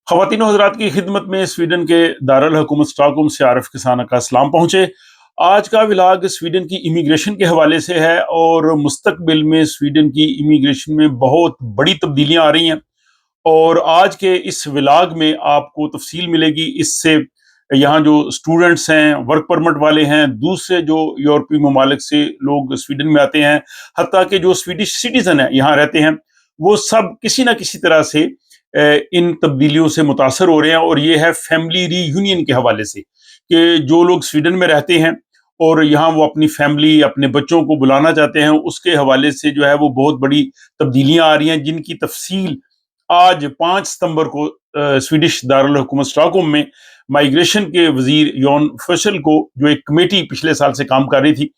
ख़वातीन और हज़रात की खिदमत में स्वीडन के दारुल हुकूमत स्टॉकहोम से आरिफ किसाना का सलाम पहुँचे। आज का व्लॉग स्वीडन की इमिग्रेशन के हवाले से है और मुस्तकबिल में स्वीडन की इमिग्रेशन में बहुत बड़ी तब्दीलियाँ आ रही हैं और आज के इस व्लॉग में आपको तफसील मिलेगी। इससे यहाँ जो स्टूडेंट्स हैं, वर्क परमिट वाले हैं, दूसरे जो यूरोपीय ममालिक से लोग स्वीडन में आते हैं, हत्ता कि जो स्वीडिश सिटीजन है यहाँ रहते हैं, वो सब किसी ना किसी तरह से इन तब्दीलियों से मुतासर हो रहे हैं। और ये है फैमिली रीयूनियन के हवाले से कि जो लोग स्वीडन में रहते हैं और यहाँ वो अपनी फैमिली, अपने बच्चों को बुलाना चाहते हैं, उसके हवाले से जो है वो बहुत बड़ी तब्दीलियां आ रही हैं, जिनकी तफसील आज 5 सितंबर को स्वीडिश दारुल हुकूमत स्टॉकहोम में माइग्रेशन के वजीर यॉन फैसल को, जो एक कमेटी पिछले साल से काम कर रही थी,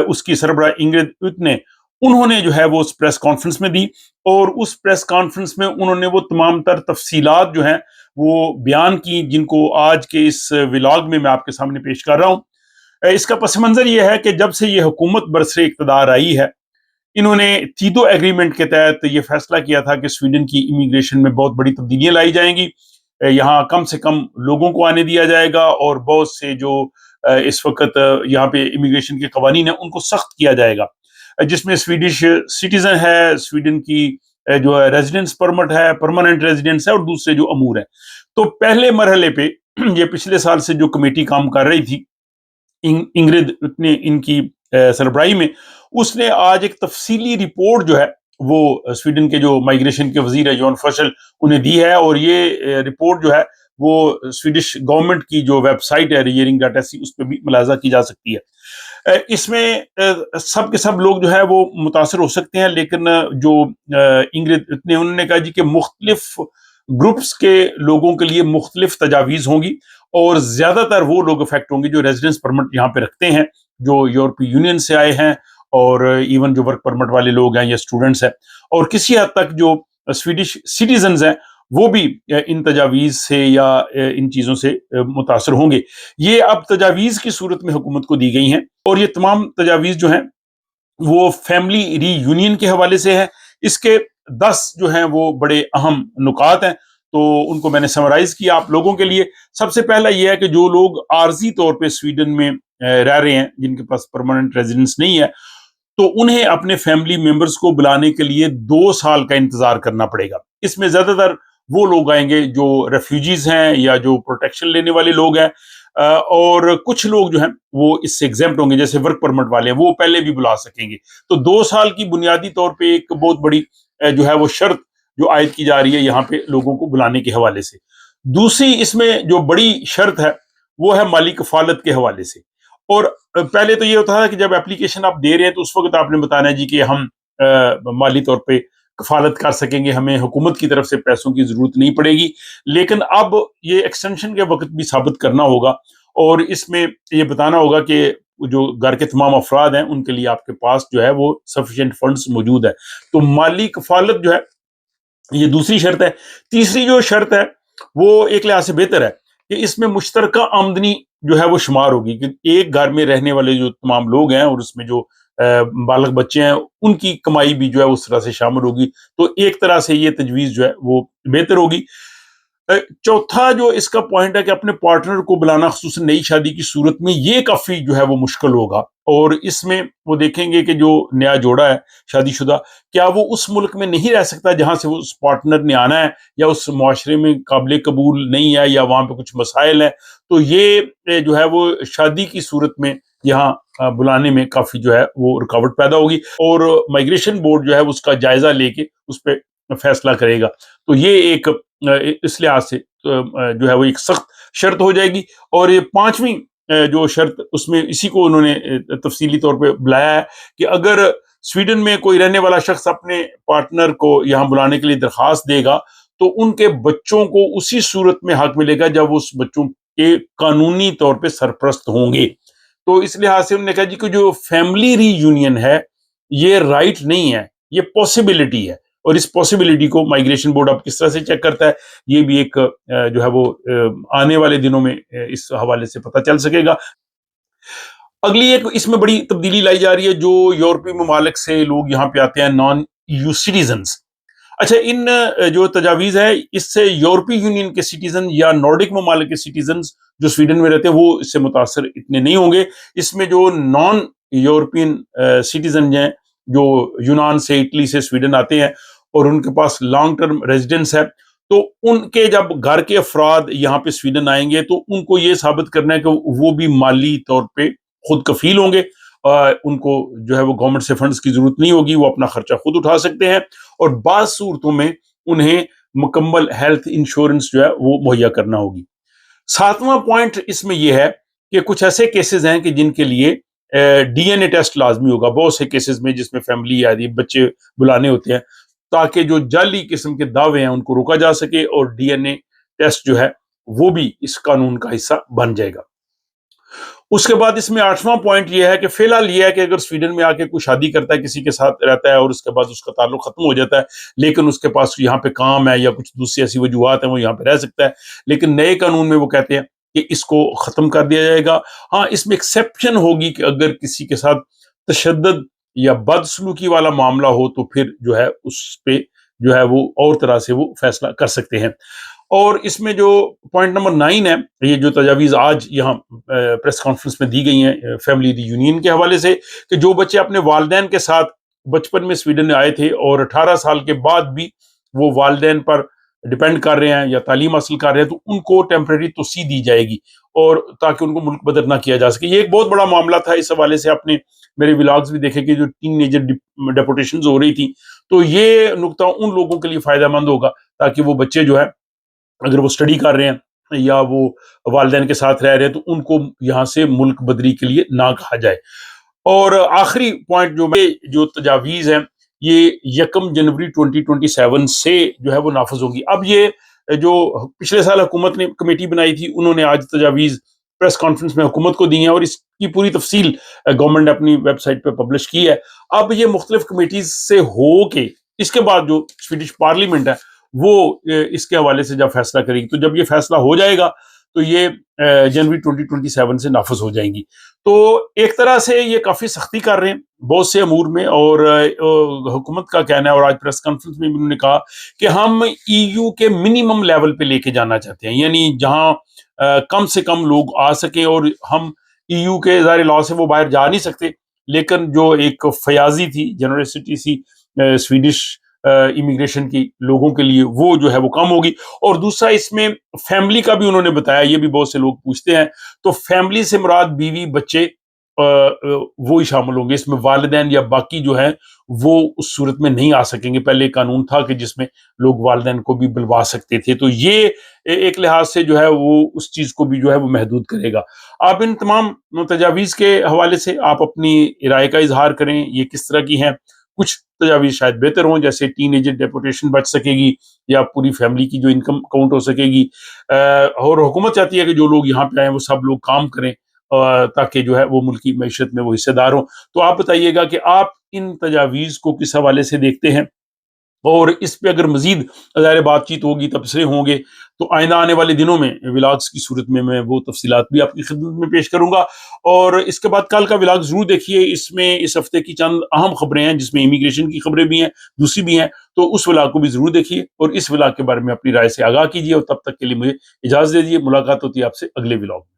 उसकी सरबराह इंग्रिड उत ने, उन्होंने जो है वो उस प्रेस कॉन्फ्रेंस में दी। और उस प्रेस कॉन्फ्रेंस में उन्होंने वो तमाम तर तफसीलात जो हैं वो बयान की, जिनको आज के इस व्लॉग में मैं आपके सामने पेश कर रहा हूँ। इसका पस मंजर ये है कि जब से ये हुकूमत बरसरे इक़्तिदार आई है, इन्होंने तीदो एग्रीमेंट के तहत ये फैसला किया था कि स्वीडन की इमिग्रेशन में बहुत बड़ी तब्दीलियां लाई जाएंगी। यहाँ कम से कम लोगों को आने दिया जाएगा और बहुत से जो इस वक्त यहाँ पे इमिग्रेशन के कवानीन है उनको सख्त किया जाएगा, जिसमें स्वीडिश सिटीजन है, स्वीडन की जो है रेजिडेंस परमिट है, परमानेंट रेजिडेंस है और दूसरे जो अमूर है। तो पहले मरहले पे ये पिछले साल से जो कमेटी काम कर रही थी, इंग्रिड ने इनकी सरबराही में, उसने आज एक तफसीली रिपोर्ट जो है वो स्वीडन के जो माइग्रेशन के वजीर है जॉन फशल उन्हें दी है। और ये रिपोर्ट जो है वो स्वीडिश गवर्नमेंट की जो वेबसाइट है regering.se, उस पर भी मुलाजा की जा सकती है। इसमें सब के सब लोग जो है वो मुतासर हो सकते हैं, लेकिन जो इंग्रिड ने, उन्होंने कहा जी कि मुख्तलिफ ग्रुप्स के लोगों के लिए मुख्तलिफ तजावीज़ होंगी और ज़्यादातर वो लोग अफेक्ट होंगे जो रेजिडेंस परमिट यहाँ पे रखते हैं, जो यूरोपीय यूनियन से आए हैं और इवन जो वर्क परमिट वाले लोग हैं या स्टूडेंट्स हैं, और किसी हद तक जो स्वीडिश सिटीजन्स हैं वो भी इन तजावीज़ से या इन चीज़ों से मुतासर होंगे। ये अब तजावीज़ की सूरत में हुकूमत को दी गई हैं और ये तमाम तजावीज़ जो हैं वो फैमिली रीयूनियन के हवाले से है। इसके 10 जो हैं वो बड़े अहम नुकात हैं, तो उनको मैंने समराइज किया आप लोगों के लिए। सबसे पहला ये है कि जो लोग आर्जी तौर पे स्वीडन में रह रहे हैं, जिनके पास परमानेंट रेजिडेंस नहीं है, तो उन्हें अपने फैमिली मेंबर्स को बुलाने के लिए 2 साल का इंतजार करना पड़ेगा। इसमें ज्यादातर वो लोग आएंगे जो रेफ्यूजीज हैं या जो प्रोटेक्शन लेने वाले लोग हैं, और कुछ लोग जो हैं वो इससे एग्जेम्प्ट होंगे, जैसे वर्क परमिट वाले हैं, वो पहले भी बुला सकेंगे। तो 2 साल की बुनियादी तौर पे एक बहुत बड़ी जो है वो शर्त जो आयद की जा रही है यहाँ पे लोगों को बुलाने के हवाले से। दूसरी इसमें जो बड़ी शर्त है वो है माली कफालत के हवाले से। और पहले तो ये होता था कि जब एप्लीकेशन आप दे रहे हैं तो उस वक्त आपने बताना है जी कि हम माली तौर पे कफालत कर सकेंगे, हमें हुकूमत की तरफ से पैसों की जरूरत नहीं पड़ेगी। लेकिन अब ये एक्सटेंशन के वक्त भी साबित करना होगा और इसमें ये बताना होगा कि जो घर के तमाम अफराद हैं उनके लिए आपके पास जो है वो सफिशिएंट फंड्स मौजूद है। तो माली कफालत जो है ये दूसरी शर्त है। तीसरी जो शर्त है वो एक लिहाज से बेहतर है कि इसमें मुश्तरका आमदनी जो है वो शुमार होगी, कि एक घर में रहने वाले जो तमाम लोग हैं और उसमें जो बालक बच्चे हैं उनकी कमाई भी जो है उस तरह से शामिल होगी। तो एक तरह से ये तजवीज़ जो है वो बेहतर होगी। चौथा जो इसका पॉइंट है कि अपने पार्टनर को बुलाना, ख़ुसूसन नई शादी की सूरत में, ये काफ़ी जो है वो मुश्किल होगा। और इसमें वो देखेंगे कि जो नया जोड़ा है शादीशुदा, क्या वो उस मुल्क में नहीं रह सकता जहाँ से वो उस पार्टनर ने आना है, या उस मुआशरे में काबिल कबूल नहीं है, या वहाँ पे कुछ मसाइल हैं। तो ये जो है वो शादी की सूरत में यहाँ बुलाने में काफ़ी जो है वो रुकावट पैदा होगी और माइग्रेशन बोर्ड जो है उसका जायज़ा लेके उस पर फैसला करेगा। तो ये एक इस लिहाज से जो है वो एक सख्त शर्त हो जाएगी। और ये पांचवी जो शर्त, उसमें इसी को उन्होंने तफसीली तौर पे बुलाया है कि अगर स्वीडन में कोई रहने वाला शख्स अपने पार्टनर को यहाँ बुलाने के लिए दरखास्त देगा तो उनके बच्चों को उसी सूरत में हक मिलेगा जब उस बच्चों के कानूनी तौर पे सरपरस्त होंगे। तो इस लिहाज से उन्होंने कहा जी कि जो फैमिली रीयूनियन है ये राइट नहीं है, ये पॉसिबिलिटी है। और इस पॉसिबिलिटी को माइग्रेशन बोर्ड अब किस तरह से चेक करता है, ये भी एक जो है वो आने वाले दिनों में इस हवाले से पता चल सकेगा। अगली एक इसमें बड़ी तब्दीली लाई जा रही है, जो यूरोपीय ममालिक से लोग यहाँ पे आते हैं, नॉन ईयू सिटीजन्स। اچھا، ان جو تجاویز ہے اس سے یورپی یونین کے سٹیزن یا نارڈک ممالک کے سٹیزنز جو سویڈن میں رہتے ہیں وہ اس سے متاثر اتنے نہیں ہوں گے. اس میں جو نان یورپین سٹیزن ہیں جو یونان سے اٹلی سے سویڈن آتے ہیں اور ان کے پاس لانگ ٹرم ریزیڈنس ہے، تو ان کے جب گھر کے افراد یہاں پہ سویڈن آئیں گے تو ان کو یہ ثابت کرنا ہے کہ وہ بھی مالی طور پہ خود کفیل ہوں گے. ان کو جو ہے وہ گورنمنٹ سے فنڈز کی ضرورت نہیں ہوگی، وہ اپنا خرچہ خود اٹھا سکتے ہیں، اور بعض صورتوں میں انہیں مکمل ہیلتھ انشورنس جو ہے وہ مہیا کرنا ہوگی. 7واں پوائنٹ اس میں یہ ہے کہ کچھ ایسے کیسز ہیں کہ جن کے لیے ڈی این اے ٹیسٹ لازمی ہوگا. بہت سے کیسز میں جس میں فیملی یا بچے بلانے ہوتے ہیں تاکہ جو جعلی قسم کے دعوے ہیں ان کو روکا جا سکے، اور ڈی این اے ٹیسٹ جو ہے وہ بھی اس قانون کا حصہ بن جائے گا. اس کے بعد اس میں 8واں پوائنٹ یہ ہے کہ فی الحال یہ ہے کہ اگر سویڈن میں آ کے کوئی شادی کرتا ہے، کسی کے ساتھ رہتا ہے اور اس کے بعد اس کا تعلق ختم ہو جاتا ہے، لیکن اس کے پاس یہاں پہ کام ہے یا کچھ دوسری ایسی وجوہات ہیں، وہ یہاں پہ رہ سکتا ہے. لیکن نئے قانون میں وہ کہتے ہیں کہ اس کو ختم کر دیا جائے گا. ہاں، اس میں ایکسیپشن ہوگی کہ اگر کسی کے ساتھ تشدد یا بدسلوکی والا معاملہ ہو تو پھر جو ہے اس پہ جو ہے وہ اور طرح سے وہ فیصلہ کر سکتے ہیں. اور اس میں جو پوائنٹ نمبر 9 ہے، یہ جو تجاویز آج یہاں پریس کانفرنس میں دی گئی ہیں فیملی ری یونین کے حوالے سے، کہ جو بچے اپنے والدین کے ساتھ بچپن میں سویڈن میں آئے تھے اور 18 سال کے بعد بھی وہ والدین پر ڈپینڈ کر رہے ہیں یا تعلیم حاصل کر رہے ہیں، تو ان کو ٹیمپریری توسیع دی جائے گی، اور تاکہ ان کو ملک بدر نہ کیا جا سکے. یہ ایک بہت بڑا معاملہ تھا. اس حوالے سے آپ نے میرے ولاگز بھی دیکھے کہ جو ٹین ایجر ڈیپورٹیشنز ہو رہی تھیں، تو یہ نقطہ ان لوگوں کے لیے فائدہ مند ہوگا تاکہ وہ بچے جو ہے اگر وہ اسٹڈی کر رہے ہیں یا وہ والدین کے ساتھ رہ رہے ہیں تو ان کو یہاں سے ملک بدری کے لیے نہ کہا جائے. اور آخری پوائنٹ جو تجاویز ہیں یہ 1 جنوری 2027 سے جو ہے وہ نافذ ہوگی. اب یہ جو پچھلے سال حکومت نے کمیٹی بنائی تھی، انہوں نے آج تجاویز پریس کانفرنس میں حکومت کو دی ہیں، اور اس کی پوری تفصیل گورنمنٹ نے اپنی ویب سائٹ پہ پبلش کی ہے. اب یہ مختلف کمیٹیز سے ہو کے اس کے بعد جو سویڈش پارلیمنٹ ہے وہ اس کے حوالے سے جب فیصلہ کرے گی، تو جب یہ فیصلہ ہو جائے گا تو یہ جنوری 2027 سے نافذ ہو جائیں گی. تو ایک طرح سے یہ کافی سختی کر رہے ہیں بہت سے امور میں، اور حکومت کا کہنا ہے، اور آج پریس کانفرنس میں بھی انہوں نے کہا کہ ہم ای یو کے منیمم لیول پہ لے کے جانا چاہتے ہیں، یعنی جہاں کم سے کم لوگ آ سکیں، اور ہم ای یو کے ظاہر لا سے وہ باہر جا نہیں سکتے، لیکن جو ایک فیاضی تھی، جنرسٹی سی سویڈش امیگریشن کی لوگوں کے لیے، وہ جو ہے وہ کم ہوگی. اور دوسرا اس میں فیملی کا بھی انہوں نے بتایا، یہ بھی بہت سے لوگ پوچھتے ہیں، تو فیملی سے مراد بیوی بچے وہی شامل ہوں گے اس میں. والدین یا باقی جو ہیں وہ اس صورت میں نہیں آ سکیں گے. پہلے قانون تھا کہ جس میں لوگ والدین کو بھی بلوا سکتے تھے، تو یہ ایک لحاظ سے جو ہے وہ اس چیز کو بھی جو ہے وہ محدود کرے گا. آپ ان تمام تجاویز کے حوالے سے آپ اپنی رائے کا اظہار کریں، یہ کس طرح کی ہیں. کچھ تجاویز شاید بہتر ہوں، جیسے ٹین ایجر ڈیپورٹیشن بچ سکے گی، یا پوری فیملی کی جو انکم کاؤنٹ ہو سکے گی، اور حکومت چاہتی ہے کہ جو لوگ یہاں پہ آئیں وہ سب لوگ کام کریں تاکہ جو ہے وہ ملکی معیشت میں وہ حصے دار ہوں. تو آپ بتائیے گا کہ آپ ان تجاویز کو کس حوالے سے دیکھتے ہیں، اور اس پہ اگر مزید ظاہر بات چیت ہوگی، تبصرے ہوں گے، تو آئندہ آنے والے دنوں میں ولاگز کی صورت میں وہ تفصیلات بھی آپ کی خدمت میں پیش کروں گا. اور اس کے بعد کل کا ولاگ ضرور دیکھیے، اس میں اس ہفتے کی چند اہم خبریں ہیں جس میں امیگریشن کی خبریں بھی ہیں، دوسری بھی ہیں، تو اس ولاگ کو بھی ضرور دیکھیے اور اس ولاگ کے بارے میں اپنی رائے سے آگاہ کیجیے. اور تب تک کے لیے مجھے اجازت دے دیجیے، ملاقات ہوتی ہے آپ سے اگلے ولاگ میں.